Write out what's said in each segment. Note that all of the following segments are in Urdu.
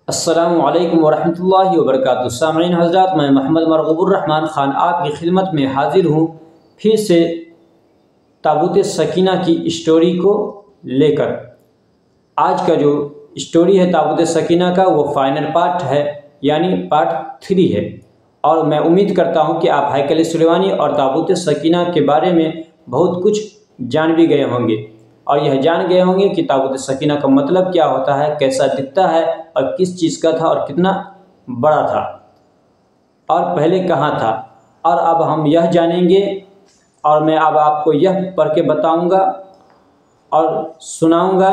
السلام علیکم ورحمۃ اللہ وبرکاتہ۔ سامعین حضرات، میں محمد مرغوب الرحمن خان آپ کی خدمت میں حاضر ہوں پھر سے تابوت سکینہ کی اسٹوری کو لے کر۔ آج کا جو اسٹوری ہے تابوت سکینہ کا وہ فائنل پارٹ ہے، یعنی پارٹ 3 ہے، اور میں امید کرتا ہوں کہ آپ ہیکل سلیمانی اور تابوت سکینہ کے بارے میں بہت کچھ جان بھی گئے ہوں گے، اور یہ جان گئے ہوں گے کہ تابوت سکینہ کا مطلب کیا ہوتا ہے، کیسا دکھتا ہے، اور کس چیز کا تھا اور کتنا بڑا تھا، اور پہلے کہاں تھا۔ اور اب ہم یہ جانیں گے، اور میں اب آپ کو یہ پڑھ کے بتاؤں گا اور سناؤں گا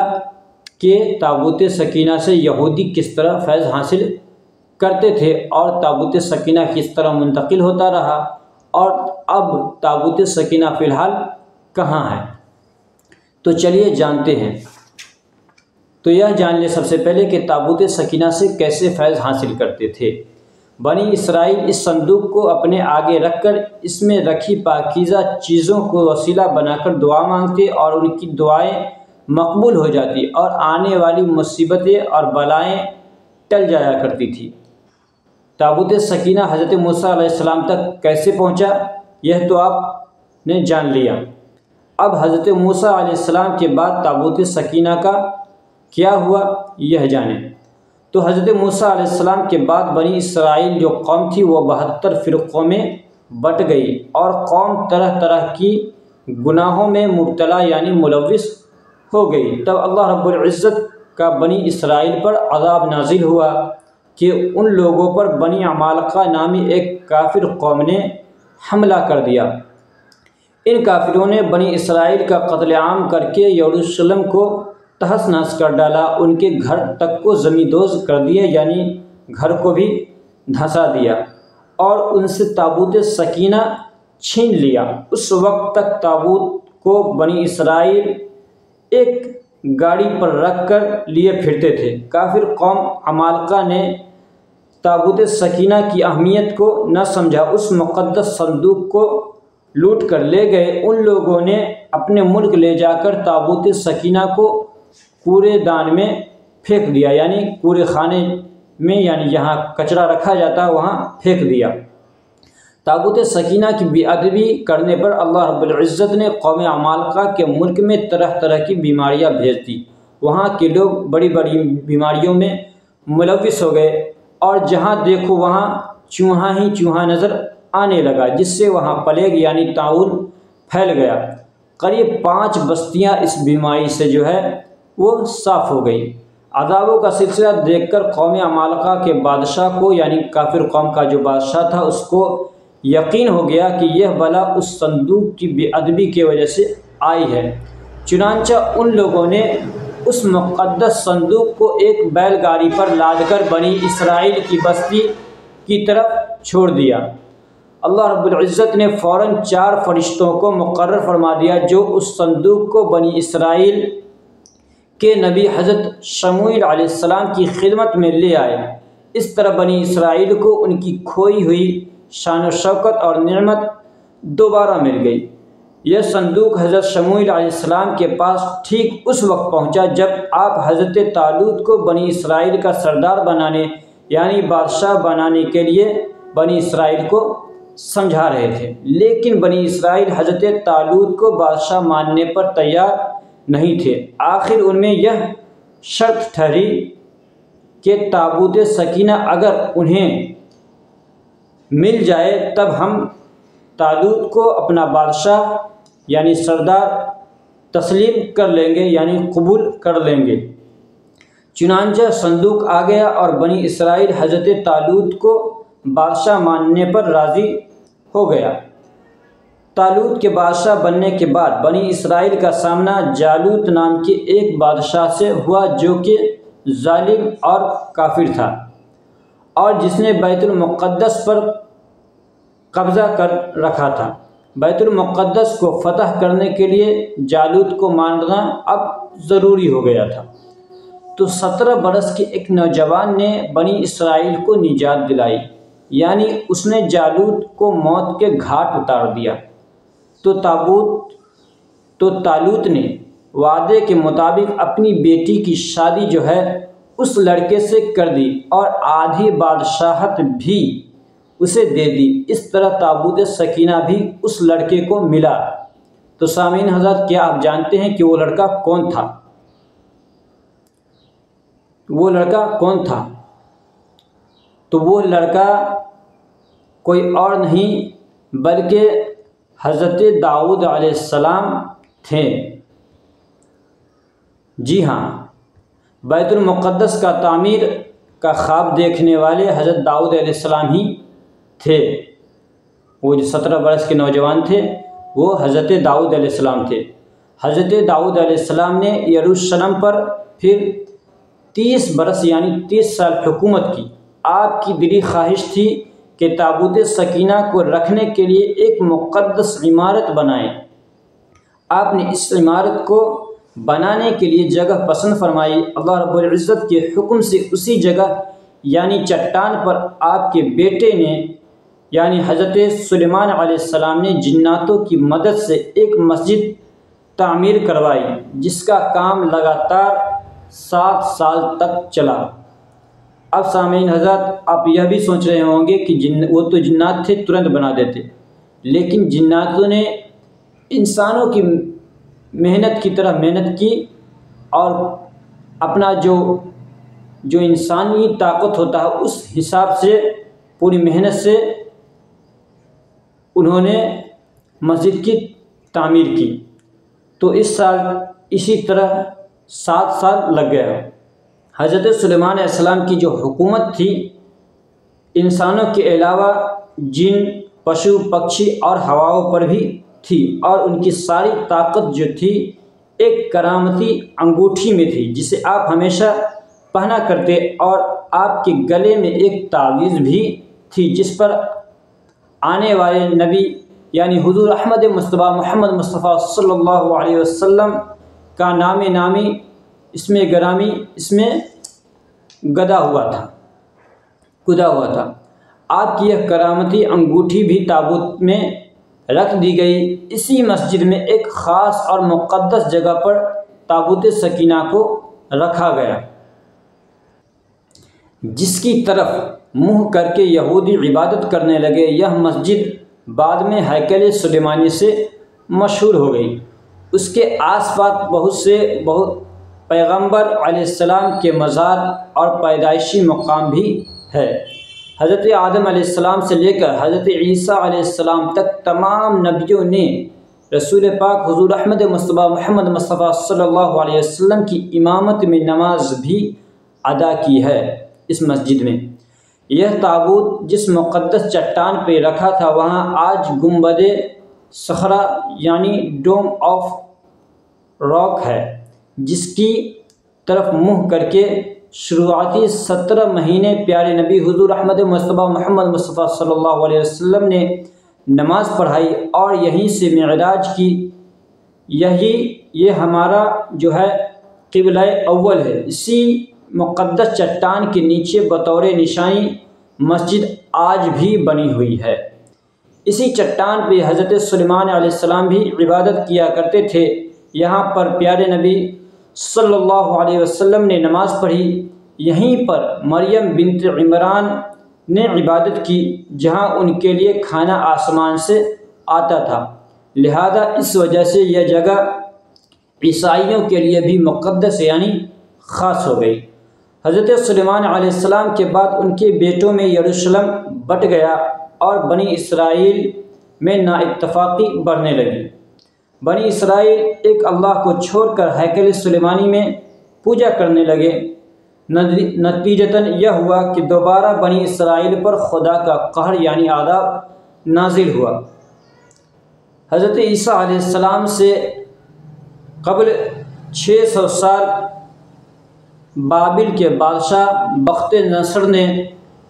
کہ تابوت سکینہ سے یہودی کس طرح فیض حاصل کرتے تھے، اور تابوت سکینہ کس طرح منتقل ہوتا رہا، اور اب تابوت سکینہ فی الحال کہاں ہے۔ تو چلیے جانتے ہیں۔ تو یہ جان لیں سب سے پہلے کہ تابوت سکینہ سے کیسے فیض حاصل کرتے تھے۔ بنی اسرائیل اس صندوق کو اپنے آگے رکھ کر اس میں رکھی پاکیزہ چیزوں کو وسیلہ بنا کر دعا مانگتے، اور ان کی دعائیں مقبول ہو جاتی، اور آنے والی مصیبتیں اور بلائیں ٹل جایا کرتی تھی۔ تابوت سکینہ حضرت موسیٰ علیہ السلام تک کیسے پہنچا، یہ تو آپ نے جان لیا۔ اب حضرت موسیٰ علیہ السلام کے بعد تابوت سکینہ کا کیا ہوا، یہ جانیں۔ تو حضرت موسیٰ علیہ السلام کے بعد بنی اسرائیل جو قوم تھی وہ 72 فرقوں میں بٹ گئی، اور قوم طرح طرح کی گناہوں میں مبتلا یعنی ملوث ہو گئی۔ تب اللہ رب العزت کا بنی اسرائیل پر عذاب نازل ہوا کہ ان لوگوں پر بنی عمالقہ نامی ایک کافر قوم نے حملہ کر دیا۔ ان کافروں نے بنی اسرائیل کا قتل عام کر کے یروشلم کو تہس نہس کر ڈالا، ان کے گھر تک کو زمیندوز کر دیے، یعنی گھر کو بھی دھنسا دیا، اور ان سے تابوت سکینہ چھین لیا۔ اس وقت تک تابوت کو بنی اسرائیل ایک گاڑی پر رکھ کر لیے پھرتے تھے۔ کافر قوم عمالقہ نے تابوت سکینہ کی اہمیت کو نہ سمجھا، اس مقدس صندوق کو لوٹ کر لے گئے۔ ان لوگوں نے اپنے ملک لے جا کر تابوت سکینہ کو کوڑے دان میں پھینک دیا، یعنی کوڑے خانے میں، یعنی جہاں کچرا رکھا جاتا ہے وہاں پھینک دیا۔ تابوت سکینہ کی بے ادبی کرنے پر اللہ رب العزت نے قوم عمالقہ کے ملک میں طرح طرح کی بیماریاں بھیج دی۔ وہاں کے لوگ بڑی بڑی بیماریوں میں ملوث ہو گئے، اور جہاں دیکھو وہاں چوہا ہی چوہا نظر آنے لگا، جس سے وہاں پلیگ یعنی طاعون پھیل گیا۔ قریب 5 بستیاں اس بیماری سے جو ہے وہ صاف ہو گئی۔ عذابوں کا سلسلہ دیکھ کر قوم عمالقہ کے بادشاہ کو، یعنی کافر قوم کا جو بادشاہ تھا، اس کو یقین ہو گیا کہ یہ بلا اس صندوق کی بے ادبی کی وجہ سے آئی ہے۔ چنانچہ ان لوگوں نے اس مقدس صندوق کو ایک بیل گاڑی پر لاد کر بنی اسرائیل کی بستی کی طرف چھوڑ دیا۔ اللہ رب العزت نے فوراً 4 فرشتوں کو مقرر فرما دیا جو اس صندوق کو بنی اسرائیل کے نبی حضرت شموئیل علیہ السلام کی خدمت میں لے آئے۔ اس طرح بنی اسرائیل کو ان کی کھوئی ہوئی شان و شوکت اور نعمت دوبارہ مل گئی۔ یہ صندوق حضرت شموئیل علیہ السلام کے پاس ٹھیک اس وقت پہنچا جب آپ حضرت طالوت کو بنی اسرائیل کا سردار بنانے یعنی بادشاہ بنانے کے لیے بنی اسرائیل کو سمجھا رہے تھے، لیکن بنی اسرائیل حضرت طالوت کو بادشاہ ماننے پر تیار نہیں تھے۔ آخر ان میں یہ شرط ٹھہری کہ تابوت سکینہ اگر انہیں مل جائے تب ہم طالوت کو اپنا بادشاہ یعنی سردار تسلیم کر لیں گے، یعنی قبول کر لیں گے۔ چنانچہ صندوق آ گیا، اور بنی اسرائیل حضرت طالوت کو بادشاہ ماننے پر راضی ہو گیا۔ طالوت کے بادشاہ بننے کے بعد بنی اسرائیل کا سامنا جالوت نام کے ایک بادشاہ سے ہوا جو کہ ظالم اور کافر تھا، اور جس نے بیت المقدس پر قبضہ کر رکھا تھا۔ بیت المقدس کو فتح کرنے کے لیے جالوت کو ماننا اب ضروری ہو گیا تھا۔ تو 17 برس کے ایک نوجوان نے بنی اسرائیل کو نجات دلائی، یعنی اس نے جالوت کو موت کے گھاٹ اتار دیا۔ تو طالوت نے وعدے کے مطابق اپنی بیٹی کی شادی جو ہے اس لڑکے سے کر دی اور آدھی بادشاہت بھی اسے دے دی۔ اس طرح تابوت سکینہ بھی اس لڑکے کو ملا۔ تو سامعین حضرات، کیا آپ جانتے ہیں کہ وہ لڑکا کون تھا؟ وہ لڑکا کون تھا؟ تو وہ لڑکا کوئی اور نہیں بلکہ حضرت داؤد علیہ السلام تھے۔ جی ہاں، بیت المقدس کا تعمیر کا خواب دیکھنے والے حضرت داؤد علیہ السلام ہی تھے۔ وہ جو 17 برس کے نوجوان تھے وہ حضرت داؤد علیہ السلام تھے۔ حضرت داؤد علیہ السلام نے یروشلم پر پھر 30 برس یعنی 30 سال حکومت کی۔ آپ کی دلی خواہش تھی کہ تابوت سکینہ کو رکھنے کے لیے ایک مقدس عمارت بنائیں۔ آپ نے اس عمارت کو بنانے کے لیے جگہ پسند فرمائی۔ اللہ رب العزت کے حکم سے اسی جگہ یعنی چٹان پر آپ کے بیٹے نے یعنی حضرت سلیمان علیہ السلام نے جناتوں کی مدد سے ایک مسجد تعمیر کروائی، جس کا کام لگاتار 7 سال تک چلا۔ اب سامعین حضرات، آپ یہ بھی سوچ رہے ہوں گے کہ وہ تو جنات تھے، ترنت بنا دیتے، لیکن جناتوں نے انسانوں کی محنت کی طرح محنت کی اور اپنا جو انسانی طاقت ہوتا ہے اس حساب سے پوری محنت سے انہوں نے مسجد کی تعمیر کی۔ تو اس سال اسی طرح 7 سال لگ گیا۔ حضرت سلیمان علیہ السلام کی جو حکومت تھی انسانوں کے علاوہ جن، پشو، پکشی اور ہواؤں پر بھی تھی، اور ان کی ساری طاقت جو تھی ایک کرامتی انگوٹھی میں تھی جسے آپ ہمیشہ پہنا کرتے، اور آپ کے گلے میں ایک تعویذ بھی تھی جس پر آنے والے نبی یعنی حضور احمد مصطفیٰ محمد مصطفیٰ صلی اللہ علیہ وسلم کا نام نامی اس میں گرامی اس میں گدا ہوا تھا۔ آپ کی یہ کرامتی انگوٹھی بھی تابوت میں رکھ دی گئی۔ اسی مسجد میں ایک خاص اور مقدس جگہ پر تابوت سکینہ کو رکھا گیا، جس کی طرف منہ کر کے یہودی عبادت کرنے لگے۔ یہ مسجد بعد میں ہیکل سلیمانی سے مشہور ہو گئی۔ اس کے آس پاس بہت پیغمبر علیہ السلام کے مزار اور پیدائشی مقام بھی ہے۔ حضرت آدم علیہ السلام سے لے کر حضرت عیسیٰ علیہ السلام تک تمام نبیوں نے رسول پاک حضور احمد مصطفیٰ محمد مصطفیٰ صلی اللہ علیہ وسلم کی امامت میں نماز بھی ادا کی ہے اس مسجد میں۔ یہ تابوت جس مقدس چٹان پہ رکھا تھا وہاں آج گنبد صخرہ یعنی ڈوم آف راک ہے، جس کی طرف منہ کر کے شروعاتی 17 مہینے پیارے نبی حضور احمد مصطفیٰ محمد مصطفیٰ صلی اللہ علیہ وسلم نے نماز پڑھائی اور یہیں سے معراج کی۔ یہ ہمارا جو ہے قبلہ اول ہے۔ اسی مقدس چٹان کے نیچے بطور نشانی مسجد آج بھی بنی ہوئی ہے۔ اسی چٹان پہ حضرت سلیمان علیہ السلام بھی عبادت کیا کرتے تھے۔ یہاں پر پیارے نبی صلی اللہ علیہ وسلم نے نماز پڑھی۔ یہیں پر مریم بنت عمران نے عبادت کی، جہاں ان کے لیے کھانا آسمان سے آتا تھا، لہذا اس وجہ سے یہ جگہ عیسائیوں کے لیے بھی مقدس یعنی خاص ہو گئی۔ حضرت سلیمان علیہ السلام کے بعد ان کے بیٹوں میں یروشلم بٹ گیا اور بنی اسرائیل میں نااتفاقی بڑھنے لگی۔ بنی اسرائیل ایک اللہ کو چھوڑ کر ہیکل سلیمانی میں پوجا کرنے لگے۔ نتیجتاً یہ ہوا کہ دوبارہ بنی اسرائیل پر خدا کا قہر یعنی عذاب نازل ہوا۔ حضرت عیسیٰ علیہ السلام سے قبل 600 سال بابل کے بادشاہ بخت نصر نے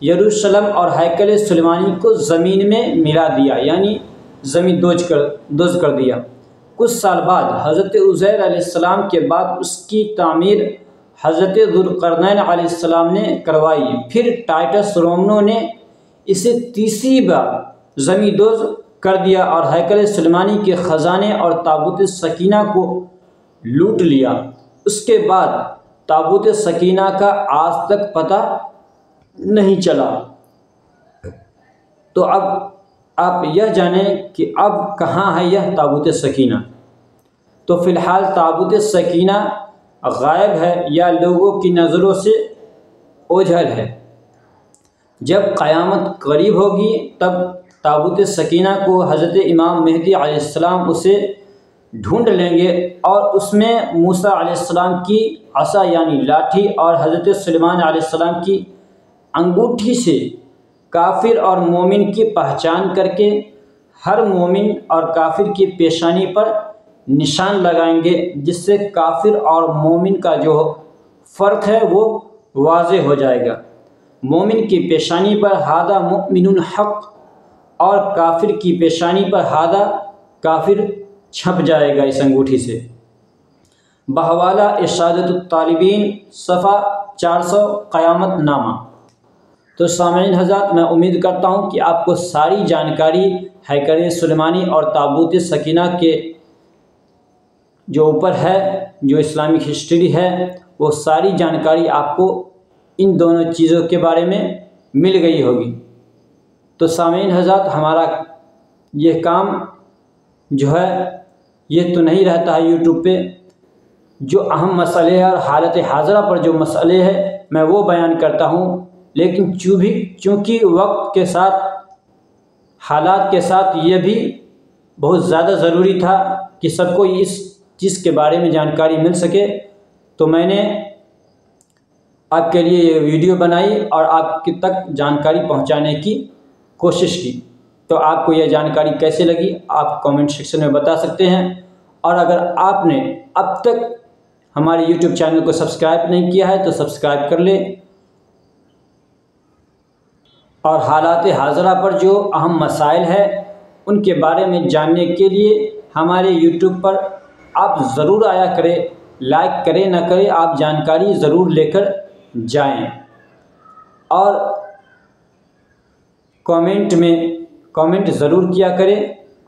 یروشلم اور ہیکل سلیمانی کو زمین میں ملا دیا یعنی زمین دوز کر دیا۔ کچھ سال بعد حضرت عزیر علیہ السلام کے بعد اس کی تعمیر حضرت ذوالقرنین علیہ السلام نے کروائی۔ پھر ٹائٹس رومنو نے اسے تیسری بار زمین دوز کر دیا اور ہیکل سلیمانی کے خزانے اور تابوت سکینہ کو لوٹ لیا۔ اس کے بعد تابوت سکینہ کا آج تک پتہ نہیں چلا۔ تو اب آپ یہ جانیں کہ اب کہاں ہے یہ تابوت سکینہ۔ تو فی الحال تابوت سکینہ غائب ہے یا لوگوں کی نظروں سے اوجھل ہے۔ جب قیامت قریب ہوگی تب تابوت سکینہ کو حضرت امام مہدی علیہ السلام اسے ڈھونڈ لیں گے، اور اس میں موسیٰ علیہ السلام کی عصا یعنی لاٹھی اور حضرت سلیمان علیہ السلام کی انگوٹھی سے کافر اور مومن کی پہچان کر کے ہر مومن اور کافر کی پیشانی پر نشان لگائیں گے، جس سے کافر اور مومن کا جو فرق ہے وہ واضح ہو جائے گا۔ مومن کی پیشانی پر ھذا مؤمن حق اور کافر کی پیشانی پر ھذا کافر چھپ جائے گا اس انگوٹھی سے۔ بحوالہ ارشادۃ الطالبین صفحہ 400 قیامت نامہ۔ تو سامعین حضرات، میں امید کرتا ہوں کہ آپ کو ساری جانکاری ہیکل سلیمانی اور تابوت سکینہ کے جو اوپر ہے، جو اسلامک ہسٹری ہے، وہ ساری جانکاری آپ کو ان دونوں چیزوں کے بارے میں مل گئی ہوگی۔ تو سامعین حضرات، ہمارا یہ کام جو ہے یہ تو نہیں رہتا ہے یوٹیوب پہ، جو اہم مسئلے اور حالت حاضرہ پر جو مسئلے ہیں میں وہ بیان کرتا ہوں، لیکن چونکہ وقت کے ساتھ حالات کے ساتھ یہ بھی بہت زیادہ ضروری تھا کہ سب کو اس چیز کے بارے میں جانکاری مل سکے، تو میں نے آپ کے لیے یہ ویڈیو بنائی اور آپ کی تک جانکاری پہنچانے کی کوشش کی۔ تو آپ کو یہ جانکاری کیسے لگی آپ کامنٹ سیکشن میں بتا سکتے ہیں، اور اگر آپ نے اب تک ہمارے یوٹیوب چینل کو سبسکرائب نہیں کیا ہے تو سبسکرائب کر لیں، اور حالات حاضرہ پر جو اہم مسائل ہیں ان کے بارے میں جاننے کے لیے ہمارے یوٹیوب پر آپ ضرور آیا کریں، لائک کریں نہ کریں، آپ جانکاری ضرور لے کر جائیں، اور کامنٹ ضرور کیا کریں،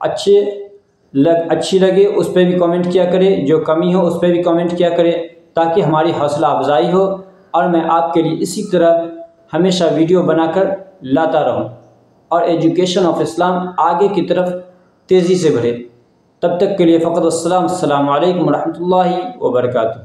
اچھی لگے اس پہ بھی کامنٹ کیا کریں، جو کمی ہو اس پہ بھی کامنٹ کیا کریں، تاکہ ہماری حوصلہ افزائی ہو اور میں آپ کے لیے اسی طرح ہمیشہ ویڈیو بنا کر لاتا رہوں، اور ایجوکیشن آف اسلام آگے کی طرف تیزی سے بڑھے۔ تب تک کے لیے فقط السلام علیکم ورحمۃ اللہ وبرکاتہ۔